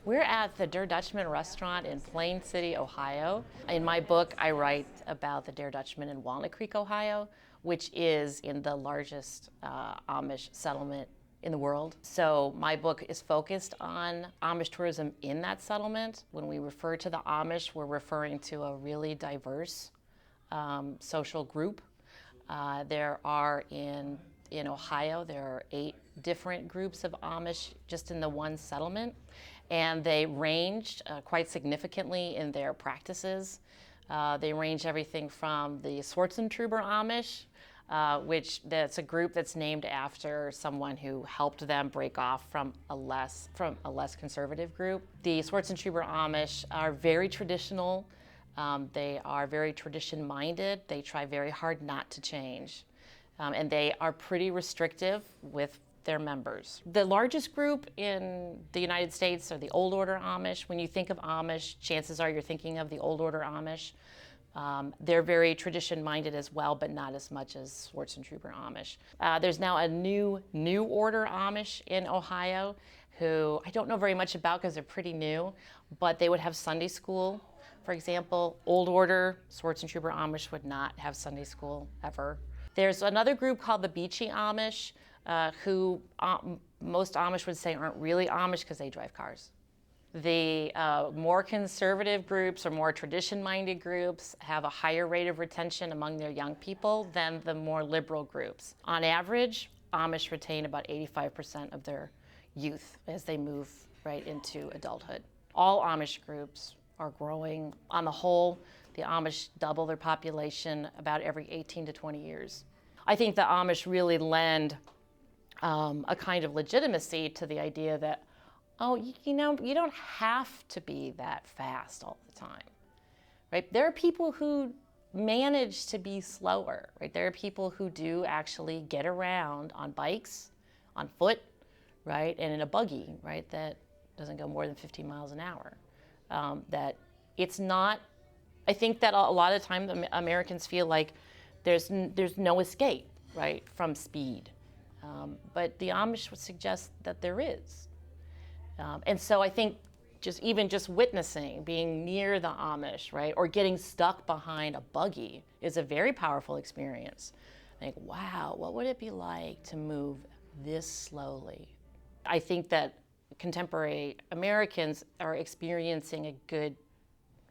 We're at the Der Dutchman restaurant in Plain City, Ohio. In my book, I write about the Der Dutchman in Walnut Creek, Ohio, which is in the largest Amish settlement in the world. So my book is focused on Amish tourism in that settlement. When we refer to the Amish, we're referring to a really diverse social group. There are in Ohio, there are 8 different groups of Amish just in the one settlement, and they ranged quite significantly in their practices. They range everything from the Swartzentruber Amish, which that's a group that's named after someone who helped them break off from a less conservative group. The Swartzentruber Amish are very traditional. They are very tradition-minded. They try very hard not to change. And they are pretty restrictive with their members. The largest group in the United States are the Old Order Amish. When you think of Amish, chances are you're thinking of the Old Order Amish. They're very tradition-minded as well, but not as much as Swartzentruber Amish. There's now a new Order Amish in Ohio, who I don't know very much about because they're pretty new, but they would have Sunday school. For example, Old Order, Swartzentruber Amish would not have Sunday school ever. There's another group called the Beachy Amish, who most Amish would say aren't really Amish because they drive cars. The more conservative groups or more tradition-minded groups have a higher rate of retention among their young people than the more liberal groups. On average, Amish retain about 85% of their youth as they move right into adulthood. All Amish groups are growing. On the whole, the Amish double their population about every 18 to 20 years. I think the Amish really lend a kind of legitimacy to the idea that, oh, you don't have to be that fast all the time, right? There are people who manage to be slower, right? There are people who do actually get around on bikes, on foot, right? And in a buggy, right? That doesn't go more than 15 miles an hour. That it's not, I think that a lot of times Americans feel like there's no escape, right, from speed. But the Amish would suggest that there is. And so I think just witnessing, being near the Amish, right, or getting stuck behind a buggy is a very powerful experience. I think, wow, what would it be like to move this slowly? I think that contemporary Americans are experiencing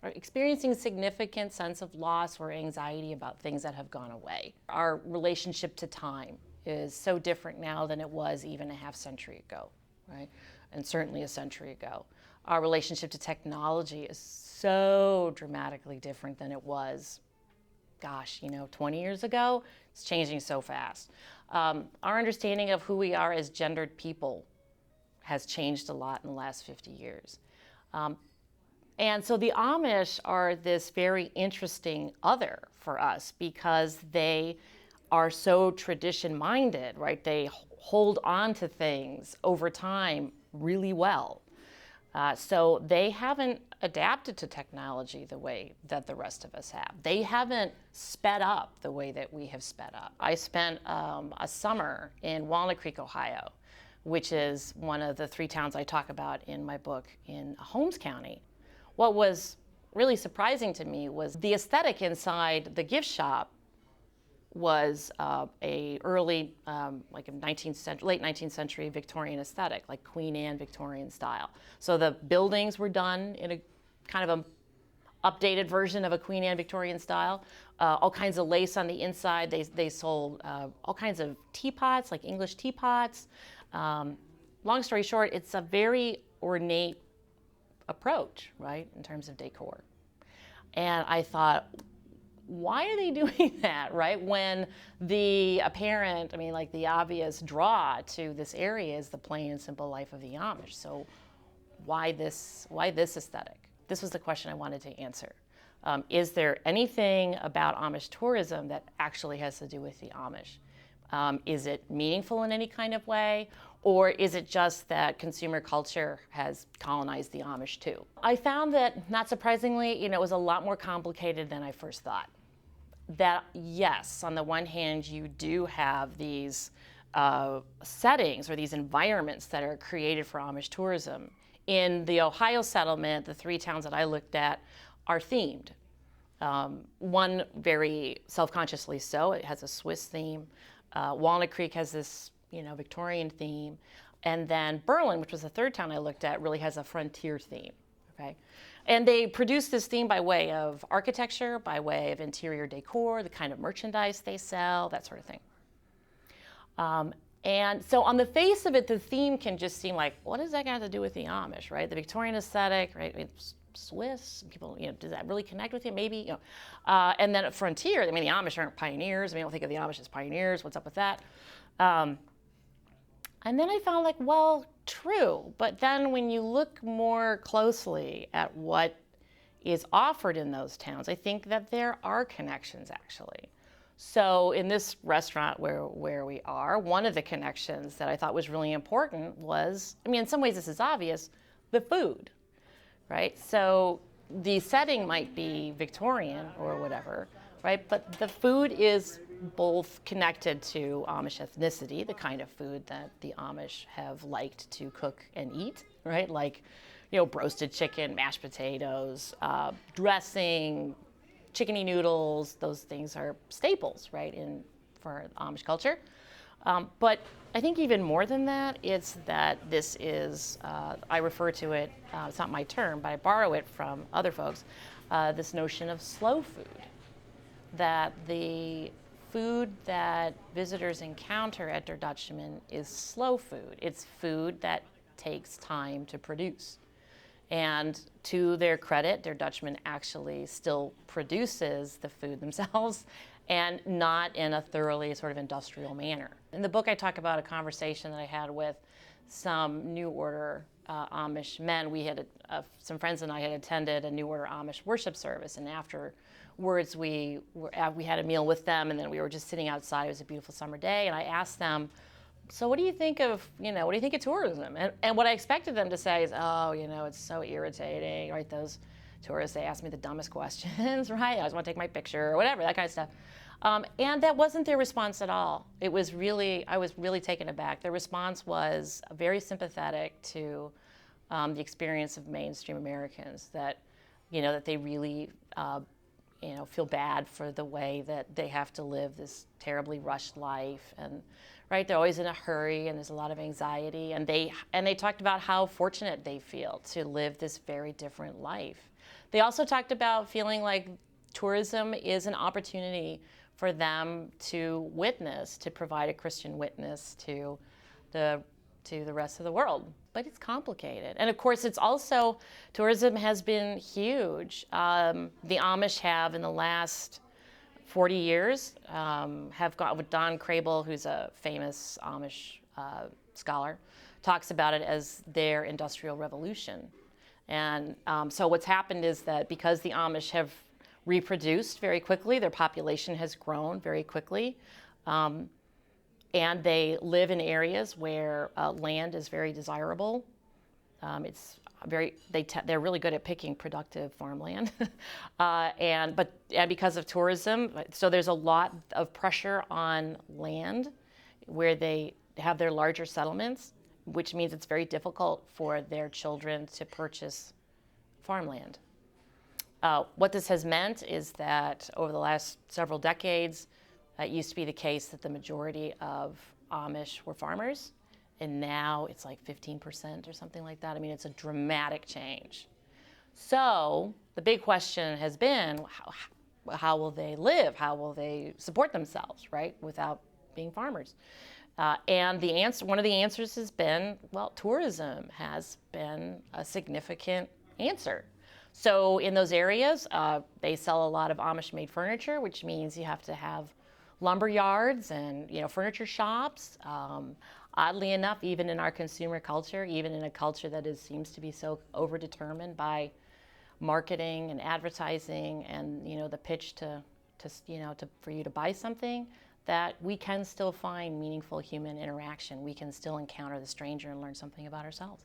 a significant sense of loss or anxiety about things that have gone away. Our relationship to time is so different now than it was even a half century ago, right? And certainly a century ago. Our relationship to technology is so dramatically different than it was, 20 years ago. It's changing so fast. Our understanding of who we are as gendered people has changed a lot in the last 50 years. And so the Amish are this very interesting other for us because they are so tradition-minded, right? They hold on to things over time really well. So they haven't adapted to technology the way that the rest of us have. They haven't sped up the way that we have sped up. I spent a summer in Walnut Creek, Ohio, which is one of the 3 towns I talk about in my book in Holmes County. What was really surprising to me was the aesthetic inside the gift shop was a early, late 19th century Victorian aesthetic, like Queen Anne Victorian style. So the buildings were done in a kind of a updated version of a Queen Anne Victorian style. All kinds of lace on the inside. They sold all kinds of teapots, like English teapots. Long story short, it's a very ornate approach, right, in terms of decor. And I thought, why are they doing that, right? When the the obvious draw to this area is the plain and simple life of the Amish. So why this aesthetic? This was the question I wanted to answer. Is there anything about Amish tourism that actually has to do with the Amish? Is it meaningful in any kind of way? Or is it just that consumer culture has colonized the Amish too? I found that, not surprisingly, it was a lot more complicated than I first thought. That yes, on the one hand, you do have these settings or these environments that are created for Amish tourism In the Ohio settlement, the 3 towns that I looked at are themed. One very self-consciously so. It has a Swiss theme. Walnut Creek has this, Victorian theme. And then Berlin, which was the 3rd town I looked at, really has a frontier theme. Okay, and they produce this theme by way of architecture, by way of interior decor, the kind of merchandise they sell, that sort of thing. And so on the face of it, the theme can just seem like, what does that got to do with the Amish, right? The Victorian aesthetic, right? It's Swiss, people, does that really connect with you? Maybe, and then at Frontier, I mean, the Amish aren't pioneers. I don't think of the Amish as pioneers. What's up with that? And then I found like, well, true. But then when you look more closely at what is offered in those towns, I think that there are connections actually. So in this restaurant where we are, one of the connections that I thought was really important was, I mean, in some ways this is obvious, the food, right? So the setting might be Victorian or whatever, right? But the food is both connected to Amish ethnicity, the kind of food that the Amish have liked to cook and eat, right? Like, roasted chicken, mashed potatoes, dressing, chickeny noodles, those things are staples, right, for Amish culture. But I think even more than that, it's that this is, I refer to it, it's not my term, but I borrow it from other folks, this notion of slow food. That the food that visitors encounter at Der Dutchman is slow food. It's food that takes time to produce. And to their credit, Der Dutchman actually still produces the food themselves and not in a thoroughly sort of industrial manner. In the book, I talk about a conversation that I had with some New Order Amish men. We had some friends and I had attended a New Order Amish worship service, and afterwards we had a meal with them, and then we were just sitting outside. It was a beautiful summer day, and I asked them, so what do you think of, what do you think of tourism? And what I expected them to say is, oh, it's so irritating, right? Those tourists, they ask me the dumbest questions, right? I just want to take my picture or whatever, that kind of stuff. And that wasn't their response at all. I was really taken aback. Their response was very sympathetic to the experience of mainstream Americans, that, that they really, feel bad for the way that they have to live this terribly rushed life, and right, they're always in a hurry, and there's a lot of anxiety, and they talked about how fortunate they feel to live this very different life. They also talked about feeling like tourism is an opportunity for them to witness, to provide a Christian witness to the rest of the world. But it's complicated. And of course, it's also, tourism has been huge. The Amish have, in the last 40 years, have got, with Don Crable, who's a famous Amish scholar, talks about it as their industrial revolution. And so what's happened is that because the Amish have reproduced very quickly, their population has grown very quickly, and they live in areas where land is very desirable. They're really good at picking productive farmland, and because of tourism, so there's a lot of pressure on land where they have their larger settlements, which means it's very difficult for their children to purchase farmland. What this has meant is that over the last several decades, it used to be the case that the majority of Amish were farmers, and now it's like 15% or something like that. I mean, it's a dramatic change. So the big question has been, how will they live? How will they support themselves, right, without being farmers? And one of the answers has been, well, tourism has been a significant answer. So in those areas, they sell a lot of Amish-made furniture, which means you have to have lumber yards and furniture shops. Oddly enough, even in our consumer culture, even in a culture that seems to be so overdetermined by marketing and advertising and the pitch for you to buy something, that we can still find meaningful human interaction. We can still encounter the stranger and learn something about ourselves.